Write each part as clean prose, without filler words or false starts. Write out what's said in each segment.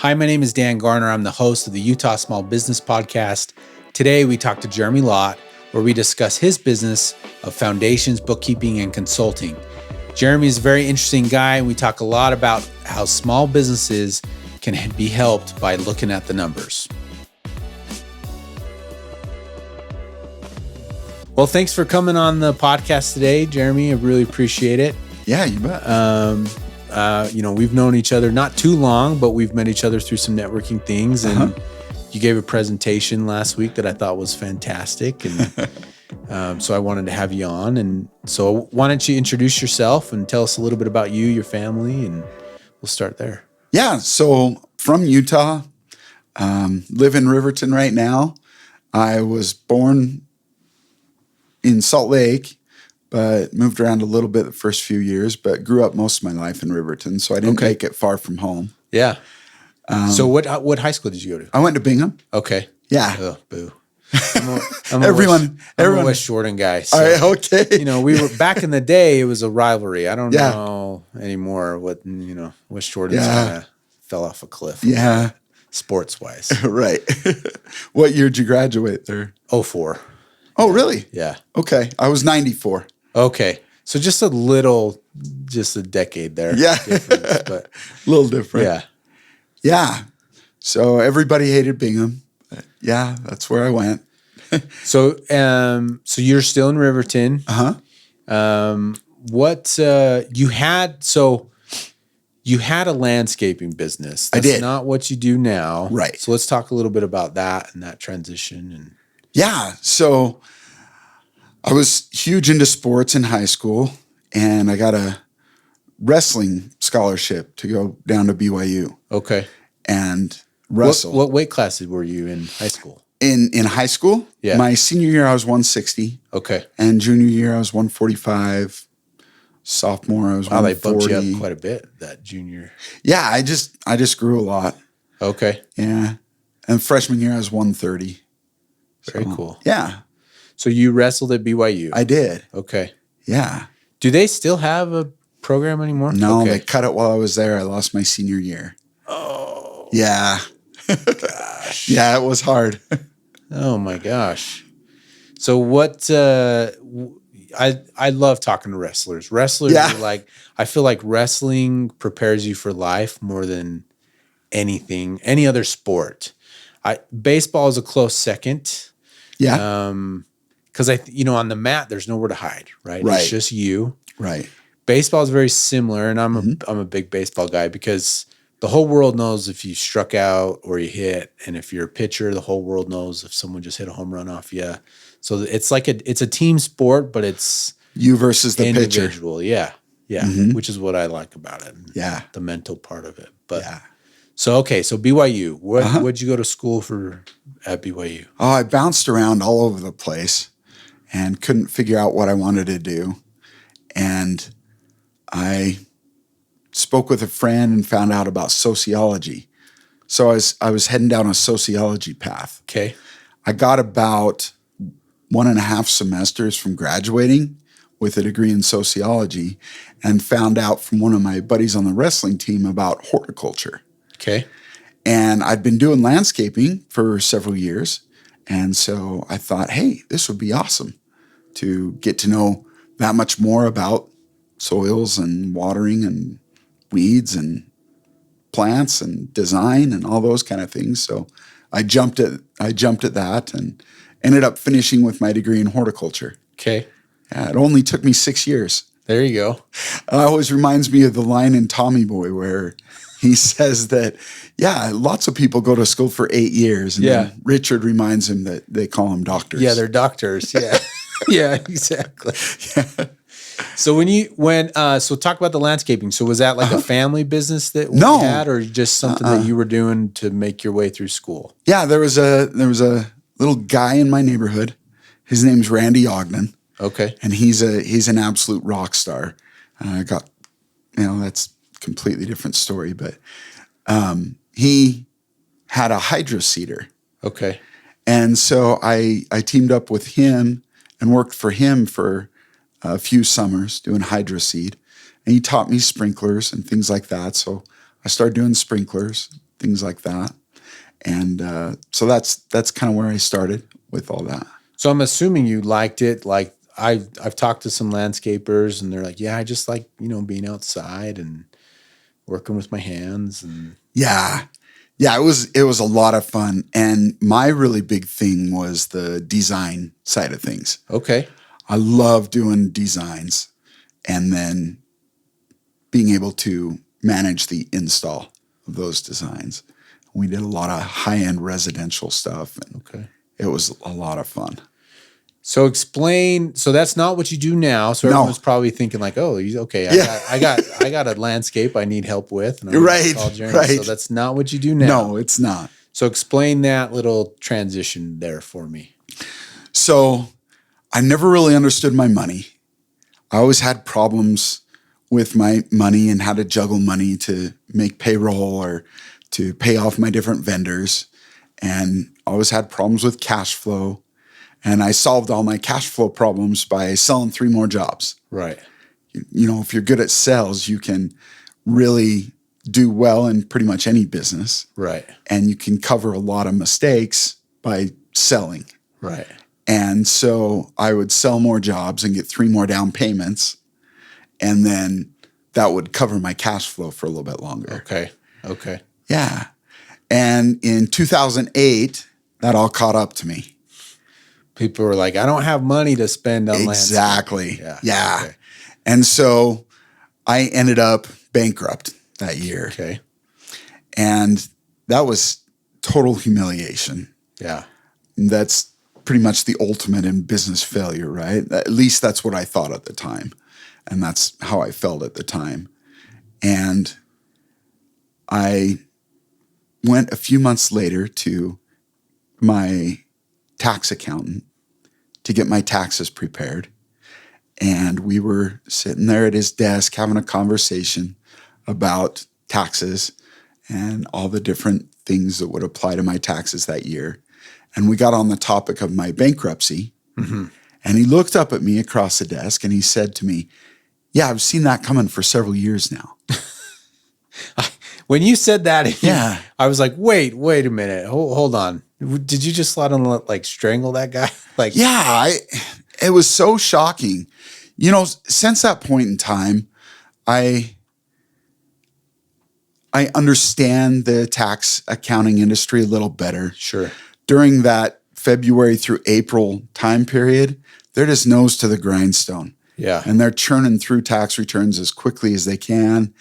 Hi, my name is Dan Garner. I'm the host of the Utah Small Business Podcast. Today, we talk to Jeremy Lott, where we discuss his business of foundations, bookkeeping, and consulting. Jeremy is a very interesting guy, and we talk a lot about how small businesses can be helped by looking at the numbers. Well, thanks for coming on the podcast today, Jeremy. I really appreciate it. Yeah, you bet. We've known each other not too long, but we've met each other through some networking things. And you gave a presentation last week that I thought was fantastic. And so I wanted to have you on. And so why don't you introduce yourself and tell us a little bit about you, your family, and we'll start there. Yeah, so from Utah, live in Riverton right now. I was born in Salt Lake, but moved around a little bit the first few years, but grew up most of my life in Riverton, so I didn't make it far from home. Yeah. So what high school did you go to? I went to Bingham. Okay. Yeah. Oh, boo. I'm a West Jordan guy. So, all right, okay. We were back in the day, it was a rivalry. I don't know anymore what, West Jordan's kind of fell off a cliff. Yeah. Sports-wise. Right. What year did you graduate there? 04. Oh, really? Yeah. Okay. I was 94. Okay. So just a decade there. Yeah. But a little different. Yeah. Yeah. So everybody hated Bingham. But yeah, that's where I went. So you're still in Riverton. You had a landscaping business. I did. That's not what you do now. Right. So let's talk a little bit about that and that transition. Yeah. So I was huge into sports in high school, and I got a wrestling scholarship to go down to BYU. Okay. And wrestle. What weight class were you in high school? In high school? Yeah. My senior year, I was 160. Okay. And junior year, I was 145. Sophomore, I was 140. They bumped you up quite a bit that junior. Yeah, I just grew a lot. Okay. Yeah. And freshman year, I was 130. Very cool. Yeah. So you wrestled at BYU? I did. Okay. Yeah. Do they still have a program anymore? No, okay. They cut it while I was there. I lost my senior year. Oh. Yeah. Gosh. Yeah, it was hard. Oh my gosh. So what? I love talking to wrestlers. Wrestlers are like, I feel like wrestling prepares you for life more than anything, any other sport. Baseball is a close second. Yeah. Because on the mat, there's nowhere to hide, right? Right. It's just you. Right. Baseball is very similar, and I'm a big baseball guy because the whole world knows if you struck out or you hit, and if you're a pitcher, the whole world knows if someone just hit a home run off you. So it's like it's a team sport, but it's you versus the individual. pitcher. Yeah, which is what I like about it. Yeah, the mental part of it. But so BYU. What'd you go to school for at BYU? Oh, I bounced around all over the place and couldn't figure out what I wanted to do, and I spoke with a friend and found out about sociology. So I was heading down a sociology path. Okay. I got about 1.5 semesters from graduating with a degree in sociology and found out from one of my buddies on the wrestling team about horticulture. Okay. And I'd been doing landscaping for several years. And so I thought, hey, this would be awesome to get to know that much more about soils and watering and weeds and plants and design and all those kind of things. So I jumped at that and ended up finishing with my degree in horticulture. Okay. Yeah, it only took me 6 years. There you go. It always reminds me of the line in Tommy Boy where he says that, lots of people go to school for 8 years. And then Richard reminds him that they call them doctors. Yeah, they're doctors. Yeah. Yeah, exactly. Yeah. So so talk about the landscaping. So was that like a family business that we had, or just something that you were doing to make your way through school? Yeah, there was a little guy in my neighborhood. His name's Randy Ogden. Okay. And he's an absolute rock star. That's a completely different story, but he had a hydro seeder. Okay. And so I teamed up with him and worked for him for a few summers doing hydro seed. And he taught me sprinklers and things like that. So I started doing sprinklers, things like that. And so that's kind of where I started with all that. So I'm assuming you liked it. Like I've talked to some landscapers and they're like, yeah, I just like, being outside and working with my hands. And Yeah. Yeah, it was a lot of fun. And my really big thing was the design side of things. okay. I love doing designs and then being able to manage the install of those designs. We did a lot of high-end residential stuff, and Okay. it was a lot of fun. So explain. So that's not what you do now. So No. everyone's probably thinking like, "Oh, okay, Yeah. I got a landscape I need help with." And I'm gonna Right, call Jeremy. right. So that's not what you do now. No, it's not. So explain that little transition there for me. So I never really understood my money. I always had problems with my money and how to juggle money to make payroll or to pay off my different vendors. And I always had problems with cash flow. And I solved all my cash flow problems by selling 3 more jobs. Right. If you're good at sales, you can really do well in pretty much any business. Right. And you can cover a lot of mistakes by selling. Right. And so I would sell more jobs and get 3 more down payments. And then that would cover my cash flow for a little bit longer. Okay. Yeah. And in 2008, that all caught up to me. People were like, I don't have money to spend on Exactly. landscape. Yeah. Okay. And so I ended up bankrupt that year. Okay. And that was total humiliation. Yeah. That's pretty much the ultimate in business failure, right? At least that's what I thought at the time. And that's how I felt at the time. And I went a few months later to my tax accountant to get my taxes prepared. And we were sitting there at his desk having a conversation about taxes and all the different things that would apply to my taxes that year. And we got on the topic of my bankruptcy. Mm-hmm. And he looked up at me across the desk and he said to me, yeah, I've seen that coming for several years now. When you said that, Yeah. I was like, wait a minute. Hold on. Did you just let him strangle that guy? Yeah, it was so shocking. Since that point in time, I understand the tax accounting industry a little better. Sure. During that February through April time period, they're just nose to the grindstone. Yeah. And they're churning through tax returns as quickly as they can.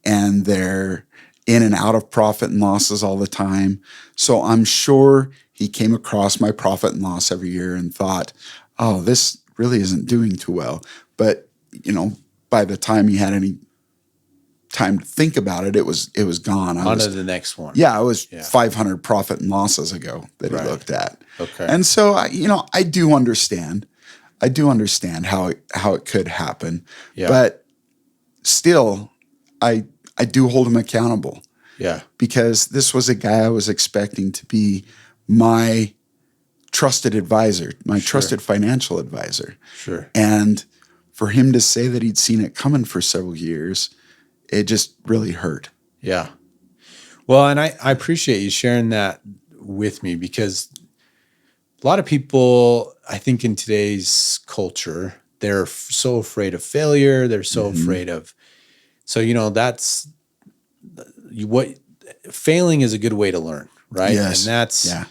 And they're in and out of profit and losses all the time. So I'm sure he came across my profit and loss every year and thought, oh, this really isn't doing too well. But, by the time he had any time to think about it, it was gone. On to the next one. Yeah, it was 500 profit and losses ago that he looked at. Okay. And so, I do understand. I do understand how it could happen. Yeah. But still, I do hold him accountable. Yeah. Because this was a guy I was expecting to be my trusted advisor, my trusted financial advisor. Sure. And for him to say that he'd seen it coming for several years, it just really hurt. Yeah. Well, and I appreciate you sharing that with me because a lot of people, I think in today's culture, they're so afraid of failure. They're so afraid of, that's what failing is a good way to learn, right? Yes. And that's, Yeah.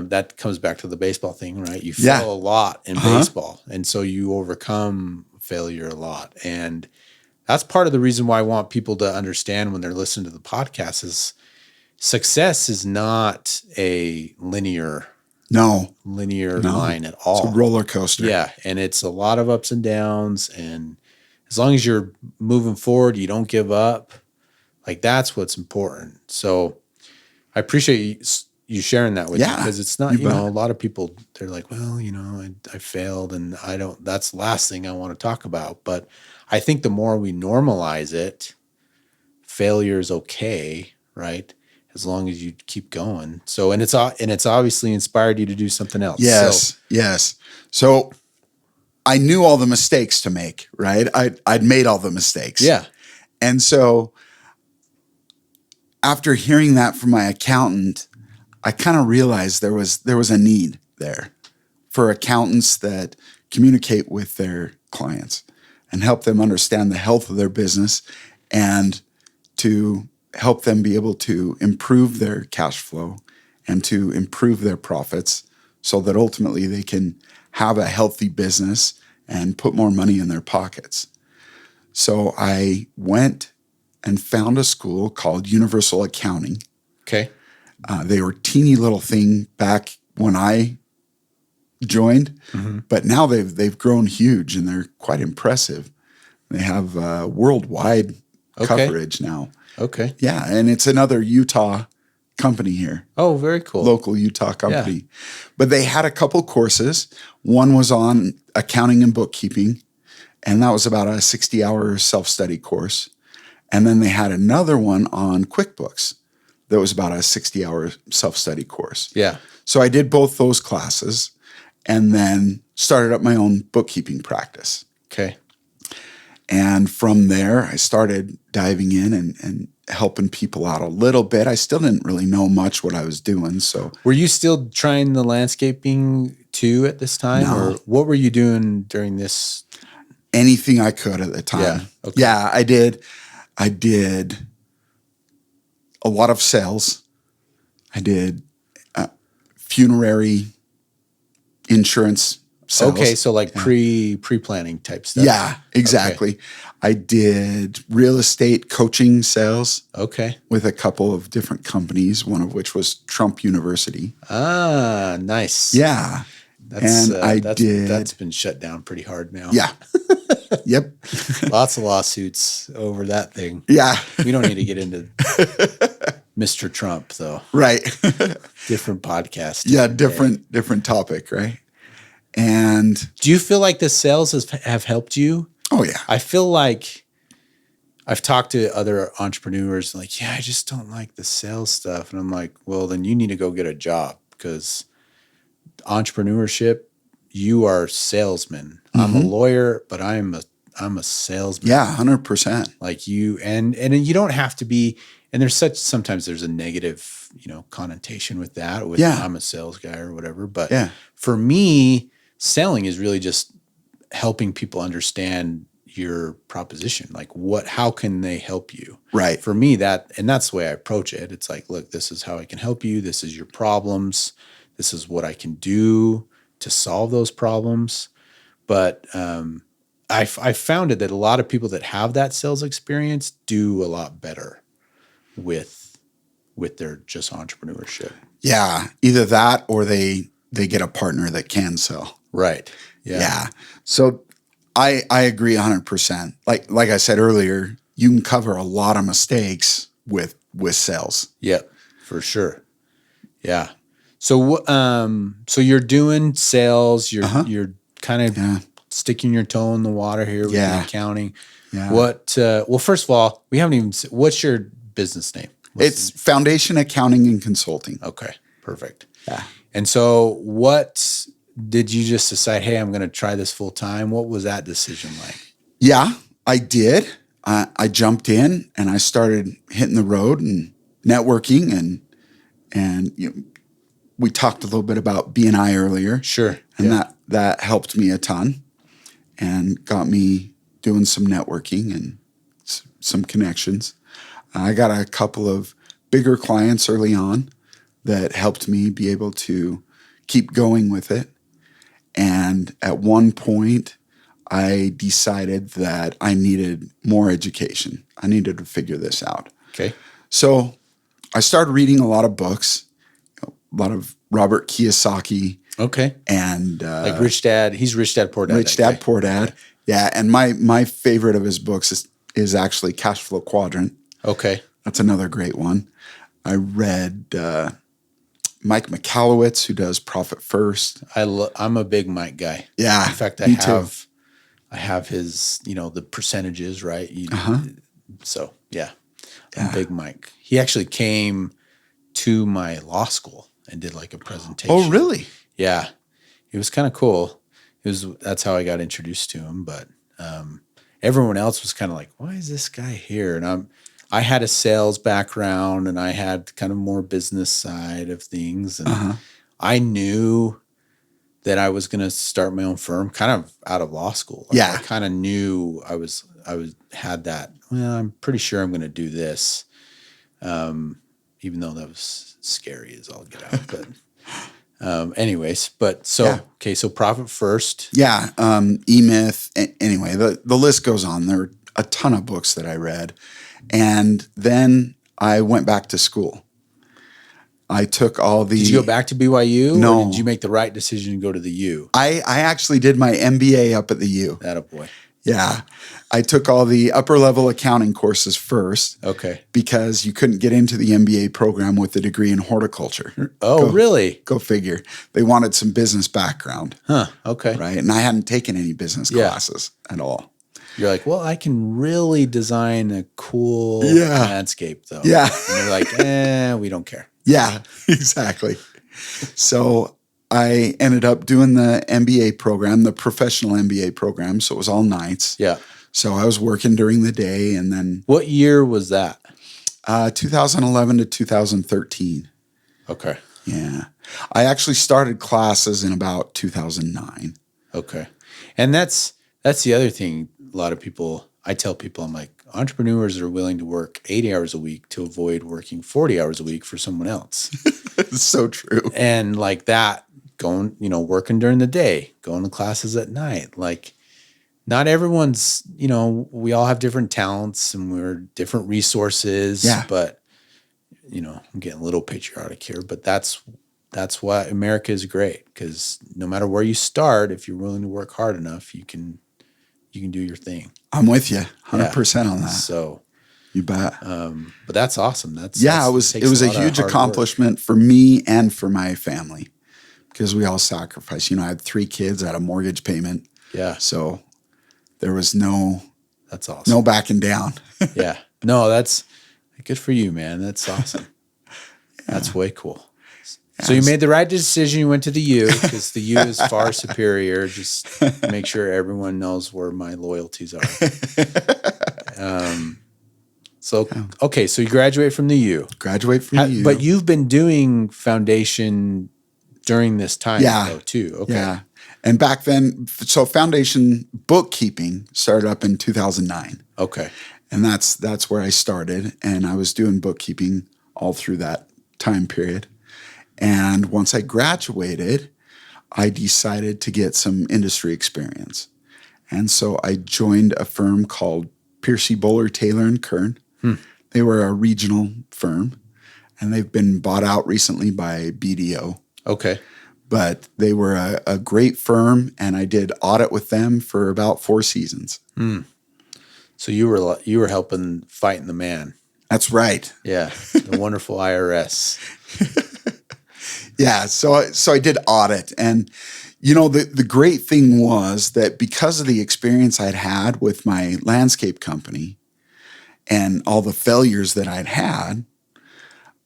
that comes back to the baseball thing, right? You fail a lot in baseball. And so you overcome failure a lot. And that's part of the reason why I want people to understand when they're listening to the podcast is success is not a linear line at all. It's a roller coaster. Yeah. And it's a lot of ups and downs. And as long as you're moving forward, you don't give up. That's what's important. So I appreciate you sharing that with me because it's not, a lot of people, they're like, well, I failed and that's the last thing I want to talk about. But I think the more we normalize it, failure is okay, right? As long as you keep going. So, and it's obviously inspired you to do something else. Yes. So I knew all the mistakes to make, right? I'd made all the mistakes. Yeah. And so after hearing that from my accountant, I kind of realized there was a need there for accountants that communicate with their clients and help them understand the health of their business and to help them be able to improve their cash flow and to improve their profits so that ultimately they can have a healthy business and put more money in their pockets. So I went and found a school called Universal Accounting. Okay. They were a teeny little thing back when I joined, but now they've grown huge and they're quite impressive. They have worldwide coverage now. Okay. Yeah, and it's another Utah company here. Oh, very cool. Local Utah company. Yeah. But they had a couple courses. One was on accounting and bookkeeping, and that was about a 60-hour self-study course. And then they had another one on QuickBooks that was about a 60-hour self-study course. Yeah. So I did both those classes and then started up my own bookkeeping practice. Okay. And from there, I started diving in and helping people out a little bit. I still didn't really know much what I was doing. So, were you still trying the landscaping too at this time? No. Or what were you doing during this? Anything I could at the time. Yeah. Okay. Yeah, I did. I did a lot of sales. I did funerary insurance sales. Okay, so like pre-planning type stuff. Yeah, exactly. Okay. I did real estate coaching sales. Okay. With a couple of different companies, one of which was Trump University. Ah, nice. Yeah. That's been shut down pretty hard now. Yeah. Yep. Lots of lawsuits over that thing. Yeah. We don't need to get into Mr. Trump though. Right. Different podcast. Yeah, different topic, right? And do you feel like the sales have helped you? Oh yeah. I feel like I've talked to other entrepreneurs like, yeah, I just don't like the sales stuff. And I'm like, well, then you need to go get a job because entrepreneurship, you are salesman. I'm a lawyer, but I'm a salesman. Yeah, 100%. Like you, and you don't have to be, and sometimes there's a negative, connotation with that, with I'm a sales guy or whatever. But for me, selling is really just helping people understand your proposition. Like how can they help you? Right. For me, that's the way I approach it. It's like, look, this is how I can help you. This is your problems. This is what I can do to solve those problems. But I found it that a lot of people that have that sales experience do a lot better with their just entrepreneurship. Yeah, either that or they get a partner that can sell. Right. Yeah. So I agree 100%. Like I said earlier, you can cover a lot of mistakes with sales. Yep, for sure. Yeah. So so you're doing sales. You're kind of sticking your toe in the water here with the accounting. Yeah. What? Well, first of all, we haven't even. What's your business name? It's Foundation Accounting and Consulting. Okay, perfect. Yeah. And so, what did you just decide? Hey, I'm going to try this full time. What was that decision like? Yeah, I did. I jumped in and I started hitting the road and networking and we talked a little bit about BNI earlier. Sure. And that helped me a ton and got me doing some networking and some connections. I got a couple of bigger clients early on that helped me be able to keep going with it. And at one point, I decided that I needed more education. I needed to figure this out. Okay. So I started reading a lot of books, a lot of Robert Kiyosaki. Okay. And like Rich Dad. He's Rich Dad, Poor Dad. Rich Dad, Poor Dad. Yeah. And my favorite of his books is actually Cash Flow Quadrant. Okay. That's another great one. I read Mike Michalowicz, who does Profit First. I'm a big Mike guy. Yeah. In fact, I have his, the percentages, right? So yeah, I'm a big Mike. He actually came to my law school and did like a presentation. Oh, really? Yeah. It was kind of cool. That's how I got introduced to him. But everyone else was kind of like, why is this guy here? And I had a sales background and I had kind of more business side of things. And I knew that I was going to start my own firm kind of out of law school. Like, Yeah. I kind of knew had that, well, I'm pretty sure I'm going to do this. Even though that was scary as all get out, but, anyways, but so, Yeah. okay. So Profit First. Yeah. E-Myth. Anyway, the list goes on. There are a ton of books that I read. And then I went back to school. I took all the... Did you go back to BYU? No. Or did you make the right decision to go to the U? I actually did my MBA up at the U. Attaboy. Yeah. I took all the upper level accounting courses first. Okay. Because you couldn't get into the MBA program with a degree in horticulture. Oh, really? Go figure. They wanted some business background. Huh. Okay. Right. And I hadn't taken any business classes at all. You're like, well, I can really design a cool landscape, though. Yeah. And they're like, we don't care. Yeah, exactly. So I ended up doing the MBA program, the professional MBA program. So it was all nights. Yeah. So I was working during the day, and then... What year was that? 2011 to 2013. Okay. Yeah. I actually started classes in about 2009. Okay. And that's the other thing. A lot of people, I tell people, I'm like, entrepreneurs are willing to work 80 hours a week to avoid working 40 hours a week for someone else. It's so true. And like that, going, working during the day, going to classes at night. Like, not everyone's, we all have different talents and we're different resources. Yeah. But, I'm getting a little patriotic here, but that's why America is great, because no matter where you start, if you're willing to work hard enough, you can do your thing. I'm with you 100% on that. So you bet. But that's awesome. It was a huge accomplishment for me and for my family, because we all sacrificed. I had 3 kids, I had a mortgage payment. Yeah. So there was that's awesome. No backing down. Yeah. No, that's good for you, man. That's awesome. That's way cool. So you made the right decision. You went to the U, because the U is far superior. Just make sure everyone knows where my loyalties are. Okay, so you graduate from the U. The U. But you've been doing foundation during this time, though, too. Okay. Yeah. And back then, so foundation bookkeeping started up in 2009. Okay. And that's where I started. And I was doing bookkeeping all through that time period. And once I graduated, I decided to get some industry experience. And so I joined a firm called Piercy Bowler Taylor & Kern. They were a regional firm, and they've been bought out recently by BDO. Okay. But they were a great firm, and I did audit with them for about 4 seasons. So you were helping fighting the man. That's right. Yeah, the wonderful IRS. Yeah, so I did audit, and the great thing was that because of the experience I'd had with my landscape company and all the failures that I'd had,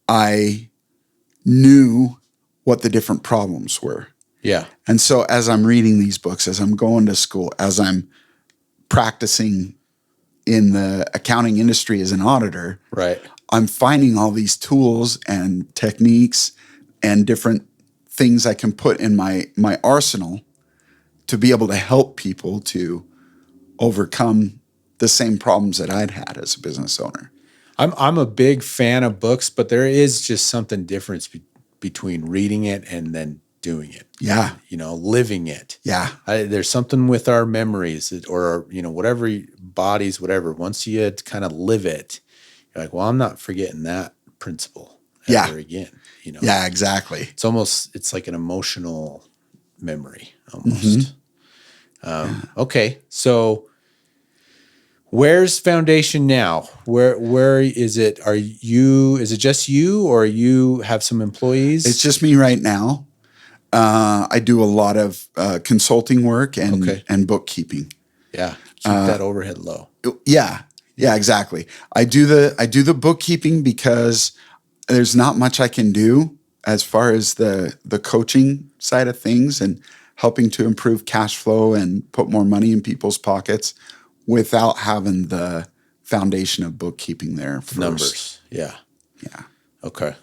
I knew what the different problems were. Yeah. And so as I'm reading these books, as I'm going to school, as I'm practicing in the accounting industry as an auditor, right, I'm finding all these tools and techniques and different things I can put in my arsenal to be able to help people to overcome the same problems that I'd had as a business owner. I'm a big fan of books, but there is just something different between reading it and then doing it. Yeah. Living it. Yeah. There's something with our memories or, whatever bodies, whatever. Once you kind of live it, you're like, well, I'm not forgetting that principle ever again. Yeah, exactly. It's like an emotional memory almost. Okay. So where's Foundation now? Where is it? Is it just you, or you have some employees? It's just me right now. I do a lot of consulting work and bookkeeping. Yeah. Keep that overhead low. Yeah. Yeah, exactly. I do the bookkeeping because there's not much I can do as far as the coaching side of things and helping to improve cash flow and put more money in people's pockets without having the foundation of bookkeeping there first. Numbers. Yeah. Yeah. Okay.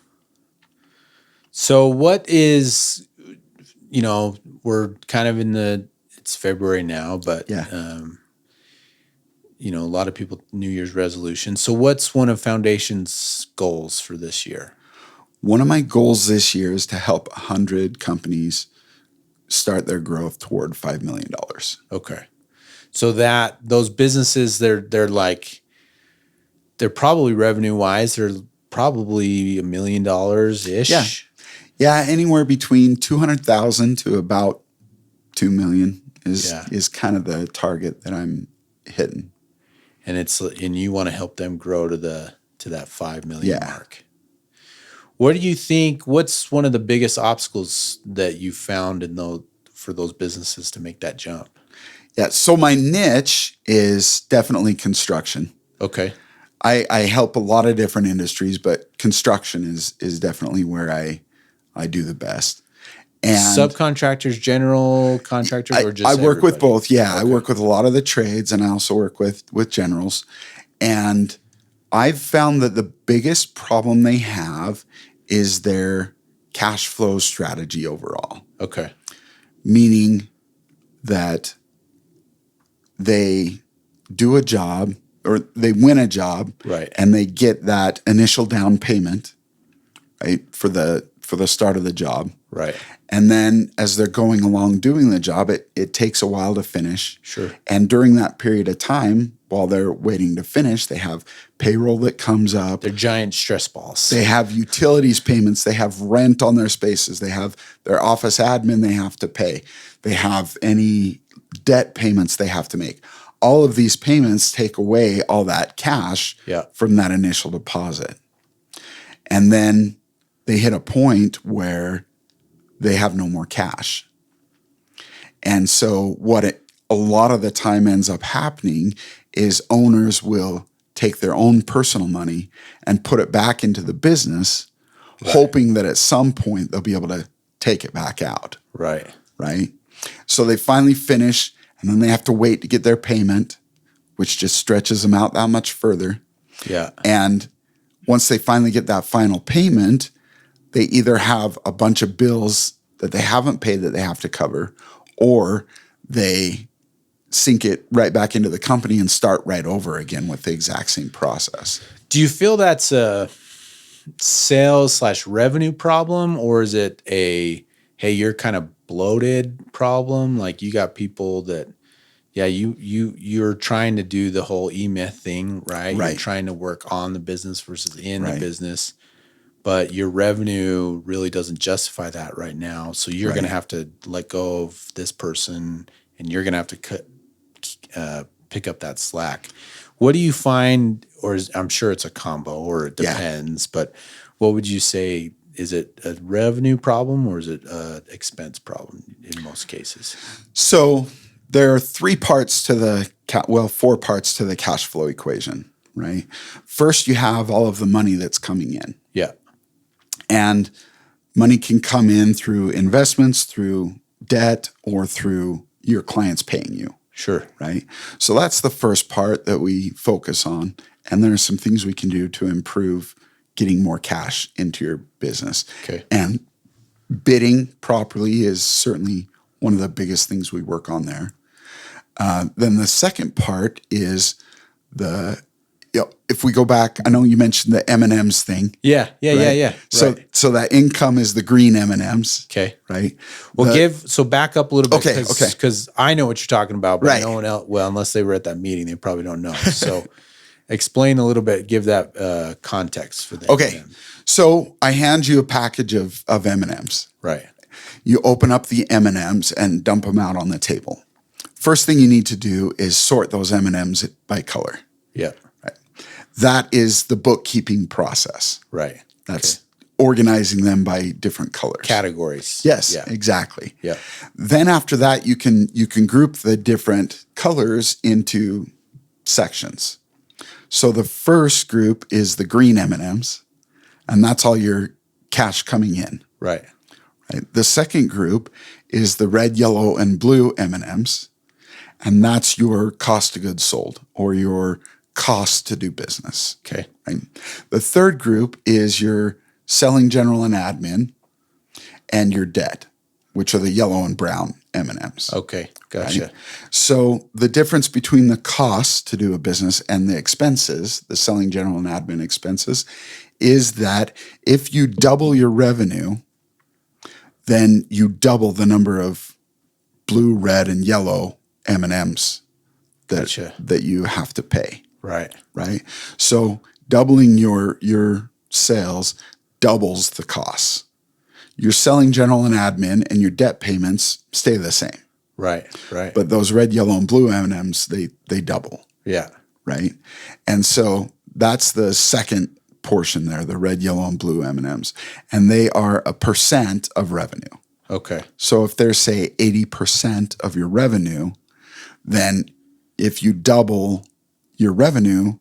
So what is, we're kind of it's February now, but, Yeah. a lot of people, New Year's resolutions. So what's one of Foundation's goals for this year? One of my goals this year is to help 100 companies start their growth toward $5 million. Okay. So those businesses, they're probably revenue wise, they're probably $1 million ish. Yeah. Yeah. Anywhere between 200,000 to about 2 million is kind of the target that I'm hitting. And you want to help them grow to that 5 million Yeah. mark. What do you think? What's one of the biggest obstacles that you found for those businesses to make that jump? Yeah. So my niche is definitely construction. Okay. I help a lot of different industries, but construction is definitely where I do the best. And subcontractors, general contractors, or just I work everybody? with both. Yeah. Okay. I work with a lot of the trades, and I also work with generals. And I've found that the biggest problem they have is their cash flow strategy overall. Okay. Meaning that they do a job or they win a job, right, and they get that initial down payment, right, for the start of the job. right. And then as they're going along doing the job, it takes a while to finish. Sure. And during that period of time, while they're waiting to finish, they have payroll that comes up. They're giant stress balls. They have utilities payments. They have rent on their spaces. They have their office admin they have to pay. They have any debt payments they have to make. All of these payments take away all that cash from that initial deposit. And then they hit a point where they have no more cash. And so a lot of the time ends up happening is owners will take their own personal money and put it back into the business, right, hoping that at some point they'll be able to take it back out. Right. Right. So they finally finish, and then they have to wait to get their payment, which just stretches them out that much further. Yeah. And once they finally get that final payment, they either have a bunch of bills that they haven't paid that they have to cover, or they sink it right back into the company and start right over again with the exact same process. Do you feel that's a sales/revenue problem, or is it hey, you're kind of bloated problem? Like you got people that, you're trying to do the whole E-Myth thing, right? Right. You're trying to work on the business versus in right. the business, but your revenue really doesn't justify that right now. So you're right. going to have to let go of this person, and you're going to have to pick up that slack. What do you find, I'm sure it's a combo, or it depends, but what would you say? Is it a revenue problem, or is it an expense problem in most cases? So there are 4 parts to the cash flow equation, right? First, you have all of the money that's coming in. Yeah. And money can come in through investments, through debt, or through your clients paying you. Sure. Right? So that's the first part that we focus on. And there are some things we can do to improve getting more cash into your business. Okay. And bidding properly is certainly one of the biggest things we work on there. Then the second part is if we go back, I know you mentioned the M&Ms thing. Yeah. Right? So that income is the green M&Ms. Okay. Right. Well, back up a little bit. Okay. Because I know what you're talking about, but right. no one else, well, unless they were at that meeting, they probably don't know. So explain a little bit, give that context for them. Okay. So I hand you a package of M&Ms. Right. You open up the M&Ms and dump them out on the table. First thing you need to do is sort those M&Ms by color. Yeah. Right. That is the bookkeeping process. Right. That's organizing them by different colors. Categories. Yes, exactly. Yeah. Then after that, you can group the different colors into sections. So the first group is the green M&Ms, and that's all your cash coming in. Right. The second group is the red, yellow, and blue M&Ms, and that's your cost of goods sold, or your cost to do business. Okay. Right? The third group is your selling, general, and admin, and your debt, which are the yellow and brown M&Ms. Okay. Gotcha. Right? So the difference between the cost to do a business and the expenses, the selling, general, and admin expenses, is that if you double your revenue, then you double the number of blue, red, and yellow M&Ms that you have to pay. Right. Right. So doubling your sales doubles the costs. Your selling, general, and admin and your debt payments stay the same. Right. Right. But those red, yellow, and blue M&Ms, they double. Yeah. Right. And so that's the second portion there, the red, yellow, and blue M&Ms. And they are a percent of revenue. Okay. So if they're, say, 80% of your revenue, then if you double your revenue,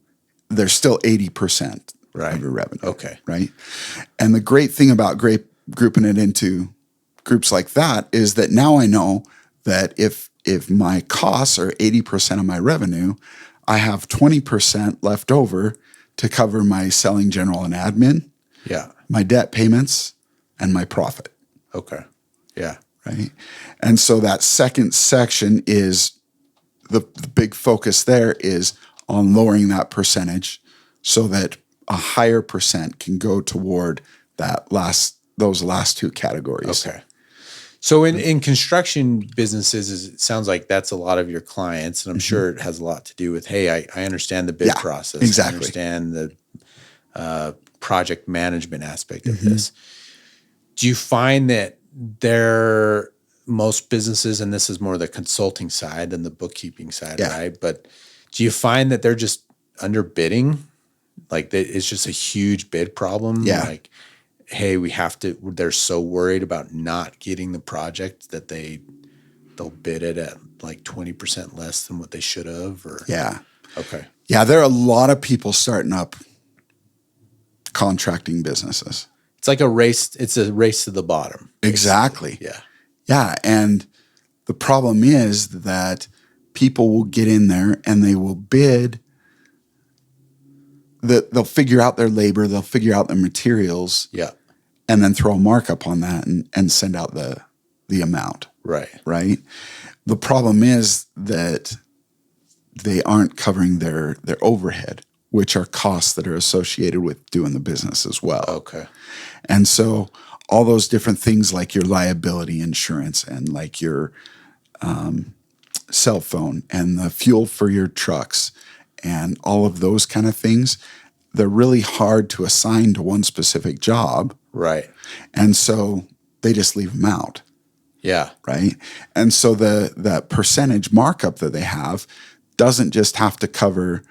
there's still 80% of your revenue. Okay. Right. And the great thing about grouping it into groups like that is that now I know that if my costs are 80% of my revenue, I have 20% left over to cover my selling, general, and admin, my debt payments, and my profit. Okay. Yeah. Right. And so that second section is the big focus there is on lowering that percentage so that a higher percent can go toward those last two categories. Okay. So in construction businesses, it sounds like that's a lot of your clients, and I'm sure it has a lot to do with, hey, I understand the bid process. Exactly. I understand the project management aspect of this. Do you find that most businesses, and this is more the consulting side than the bookkeeping side, right? But do you find that they're just underbidding? Like it's just a huge bid problem? Yeah. Like, hey, they're so worried about not getting the project that they'll bid it at like 20% less than what they should have? Or okay. Yeah, there are a lot of people starting up contracting businesses. It's like a race. It's a race to the bottom. Basically. Exactly. Yeah. Yeah. And the problem is that people will get in there and they will bid. They'll figure out their labor. They'll figure out their materials. Yeah. And then throw a markup on that and send out the amount. Right. Right. The problem is that they aren't covering their overhead, which are costs that are associated with doing the business as well. Okay. And so all those different things like your liability insurance and like your cell phone and the fuel for your trucks and all of those kind of things, they're really hard to assign to one specific job. Right. And so they just leave them out. Yeah. Right. And so the percentage markup that they have doesn't just have to cover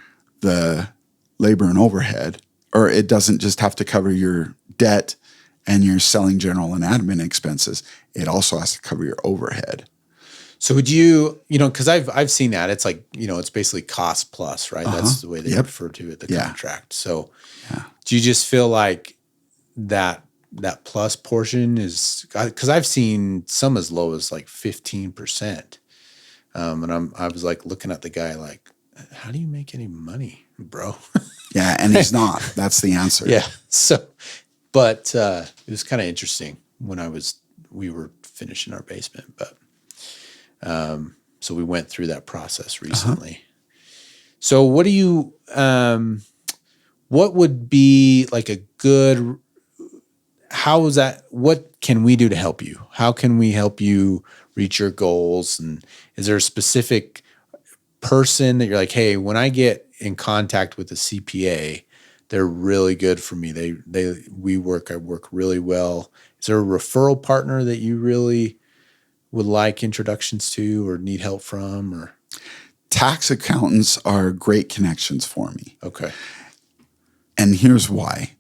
the labor and overhead, or it doesn't just have to cover your debt and your selling, general, and admin expenses. It also has to cover your overhead. So would you because I've seen that. It's like, it's basically cost plus, right? That's the way they refer to it, the contract. So do you just feel like that plus portion is, because I've seen some as low as like 15%. And I was like looking at the guy like, how do you make any money, bro? Yeah. And he's not. That's the answer. Yeah. So, but it was kind of interesting when we were finishing our basement, but so we went through that process recently. So what do you, what would be like a good, what can we do to help you? How can we help you reach your goals? And is there a specific person that you're like, hey, when I get in contact with a CPA, they're really good for me. I work really well. Is there a referral partner that you really would like introductions to or need help from? Or tax accountants are great connections for me. Okay. And here's why.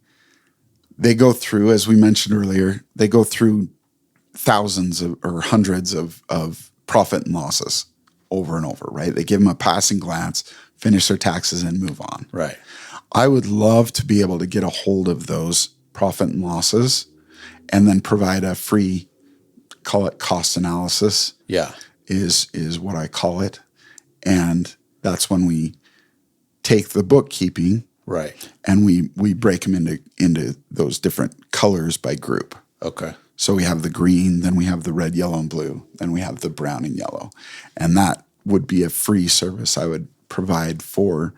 They go through, as we mentioned earlier, they go through thousands or hundreds of profit and losses over and over, right? They give them a passing glance, finish their taxes, and move on. Right. I would love to be able to get a hold of those profit and losses and then provide a free, call it cost analysis. Yeah. Is what I call it. And that's when we take the bookkeeping Right. and we break them into those different colors by group. Okay. So we have the green, then we have the red, yellow, and blue, then we have the brown and yellow. And that would be a free service I would provide for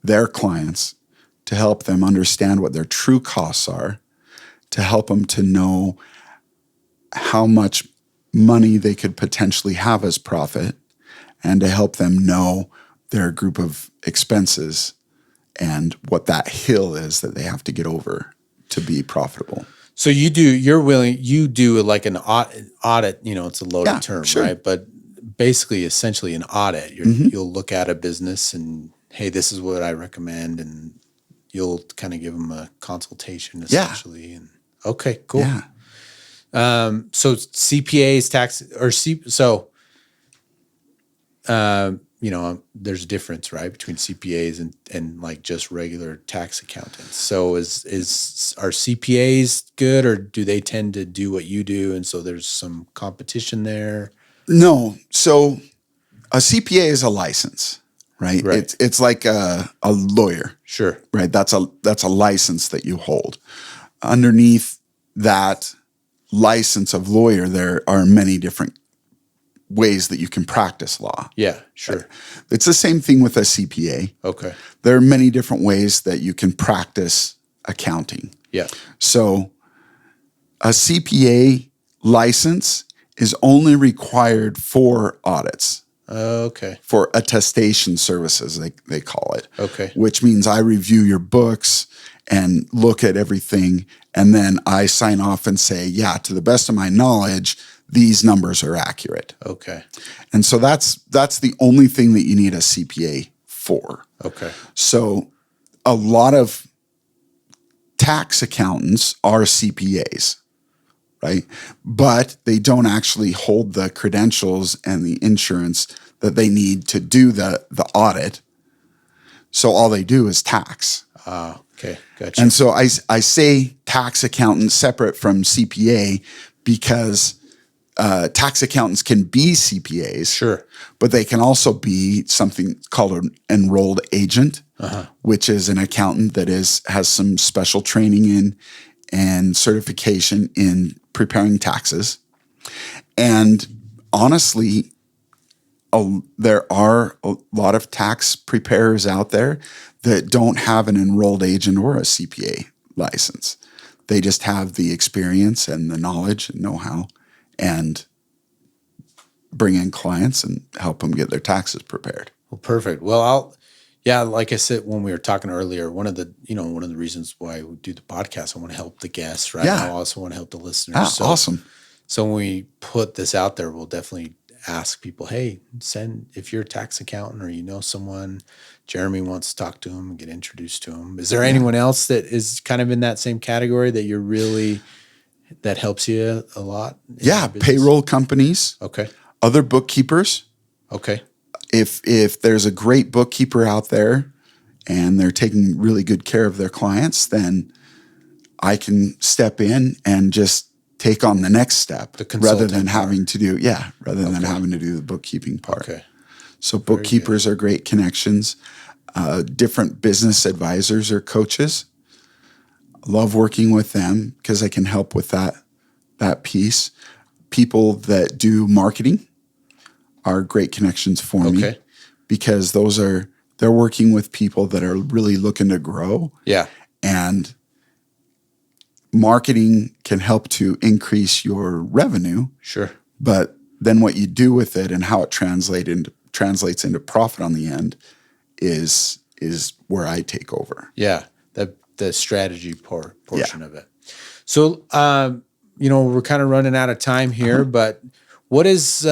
their clients to help them understand what their true costs are, to help them to know how much money they could potentially have as profit, and to help them know their group of expenses and what that hill is that they have to get over to be profitable. So you do like an audit, it's a loaded term, sure. right? But basically, essentially an audit. You'll look at a business and, hey, this is what I recommend. And you'll kind of give them a consultation essentially. And okay, cool. Yeah. So CPAs, there's a difference, right, between CPAs and like just regular tax accountants. So are CPAs good, or do they tend to do what you do, and so there's some competition there? No. So a CPA is a license, right? It's like a lawyer. Sure. Right. That's a license that you hold. Underneath that license of lawyer, there are many different ways that you can practice law. Yeah, sure. Right? It's the same thing with a CPA. Okay. There are many different ways that you can practice accounting. Yeah. So a CPA license is only required for audits. Okay. For attestation services, they call it. Okay. Which means I review your books and look at everything, and then I sign off and say, yeah, to the best of my knowledge, these numbers are accurate. Okay. And so that's the only thing that you need a CPA for. Okay. So a lot of tax accountants are CPAs, right? But they don't actually hold the credentials and the insurance that they need to do the audit. So all they do is tax. Okay. Gotcha. And so I say tax accountant separate from CPA because tax accountants can be CPAs. Sure. But they can also be something called an enrolled agent, which is an accountant that has some special training in and certification in preparing taxes. And honestly, there are a lot of tax preparers out there that don't have an enrolled agent or a CPA license. They just have the experience and the knowledge and know-how and bring in clients and help them get their taxes prepared. Well, perfect. Well, like I said when we were talking earlier, one of the reasons why we do the podcast, I want to help the guests, right? Yeah. I also want to help the listeners. Awesome. So when we put this out there, we'll definitely ask people, hey, if you're a tax accountant or you know someone, Jeremy wants to talk to him and get introduced to him. Is there anyone else that is kind of in that same category that helps you a lot? Yeah, payroll companies. Okay. Other bookkeepers. Okay. If there's a great bookkeeper out there and they're taking really good care of their clients, then I can step in and just take on the next step rather than having to do the bookkeeping part. Okay. So bookkeepers are great connections. Different business advisors or coaches. I love working with them because I can help with that piece. People that do marketing are great connections for me because they're working with people that are really looking to grow. Yeah. And marketing can help to increase your revenue. Sure. But then what you do with it and how it translates into profit on the end is where I take over. Yeah. The strategy portion of it. So, we're kind of running out of time here, but what is,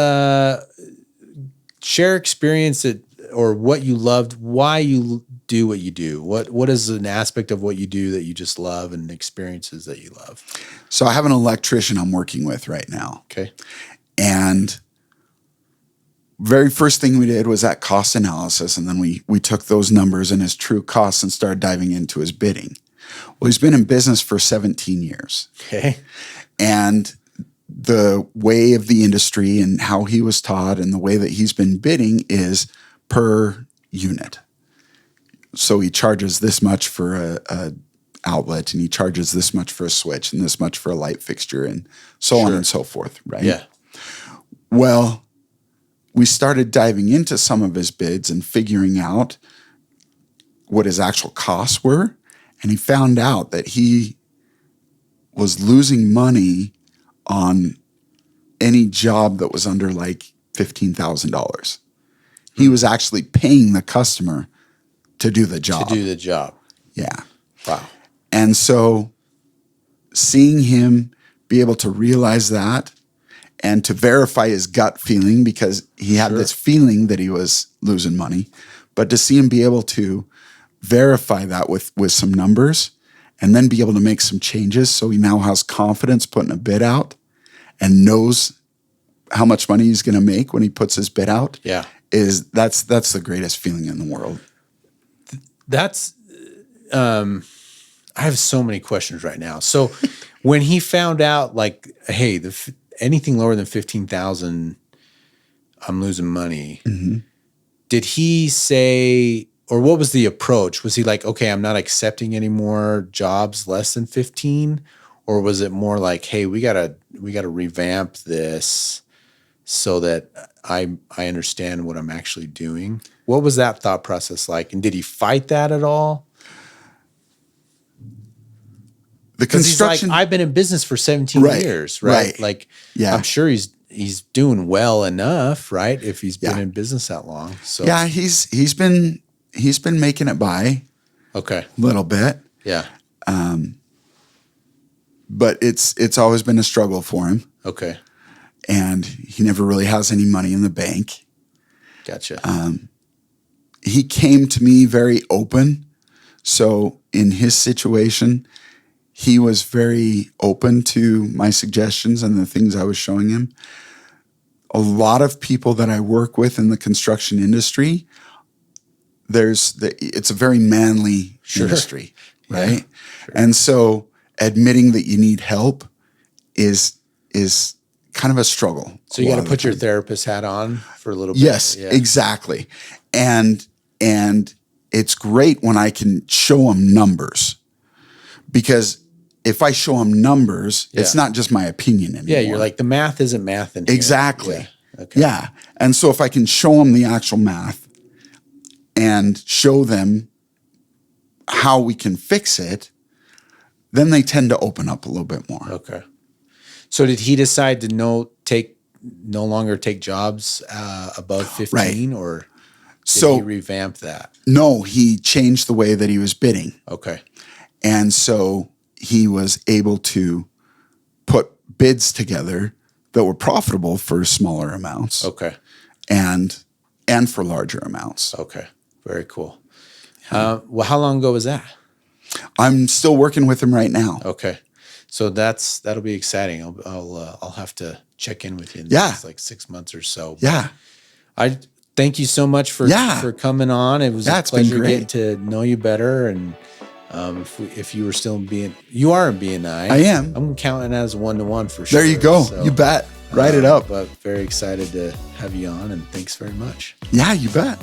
share experience or what you loved, why you do what you do. What is an aspect of what you do that you just love and experiences that you love? So I have an electrician I'm working with right now. Okay. And very first thing we did was that cost analysis. And then we took those numbers and his true costs and started diving into his bidding. Well, he's been in business for 17 years. Okay. And the way of the industry and how he was taught and the way that he's been bidding is per unit. so he charges this much for a outlet, and he charges this much for a switch, and this much for a light fixture, and so on and so forth, right? Yeah. Well, we started diving into some of his bids and figuring out what his actual costs were, and he found out that he was losing money on any job that was under like $15,000. He was actually paying the customer to do the job. To do the job. Yeah. Wow. And so seeing him be able to realize that and to verify his gut feeling, because he had this feeling that he was losing money, but to see him be able to verify that with some numbers and then be able to make some changes so he now has confidence putting a bid out and knows how much money he's going to make when he puts his bid out. Yeah. That's the greatest feeling in the world. That's I have so many questions right now. So when he found out, like, hey, anything lower than 15,000, I'm losing money. Mm-hmm. Did he say, or what was the approach? Was he like, okay, I'm not accepting any more jobs less than 15? Or was it more like, hey, we gotta revamp this so that I understand what I'm actually doing? What was that thought process like? And did he fight that at all? The construction, he's like, I've been in business for 17 years, right? Like, yeah. I'm sure he's doing well enough, right? If he's been in business that long. So yeah, he's been making it by okay, a little bit. Yeah. But it's always been a struggle for him. Okay. And he never really has any money in the bank. Gotcha. He came to me very open. So in his situation, he was very open to my suggestions and the things I was showing him. A lot of people that I work with in the construction industry, it's a very manly industry, right? Yeah, sure. And so admitting that you need help is kind of a struggle. So you got to put your therapist hat on for a little bit. Yes, exactly. And it's great when I can show them numbers, because if I show them numbers, it's not just my opinion anymore. Yeah, you're like, the math isn't math in here. Exactly. Yeah. Okay. Yeah. And so if I can show them the actual math and show them how we can fix it, then they tend to open up a little bit more. Okay. So did he decide to no longer take jobs above 15, or did he revamp that? No, he changed the way that he was bidding. Okay. And so he was able to put bids together that were profitable for smaller amounts. Okay. And for larger amounts. Okay. Very cool. Well, how long ago was that? I'm still working with him right now. Okay. So that'll be exciting. I'll have to check in with you in the next like 6 months or so. But yeah. I thank you so much for coming on. It was a pleasure getting to know you better. And if you were still you are in BNI. I am. I'm counting as 1-to-1 for sure. There you go. So, you bet. Write it up. But very excited to have you on, and thanks very much. Yeah, you bet.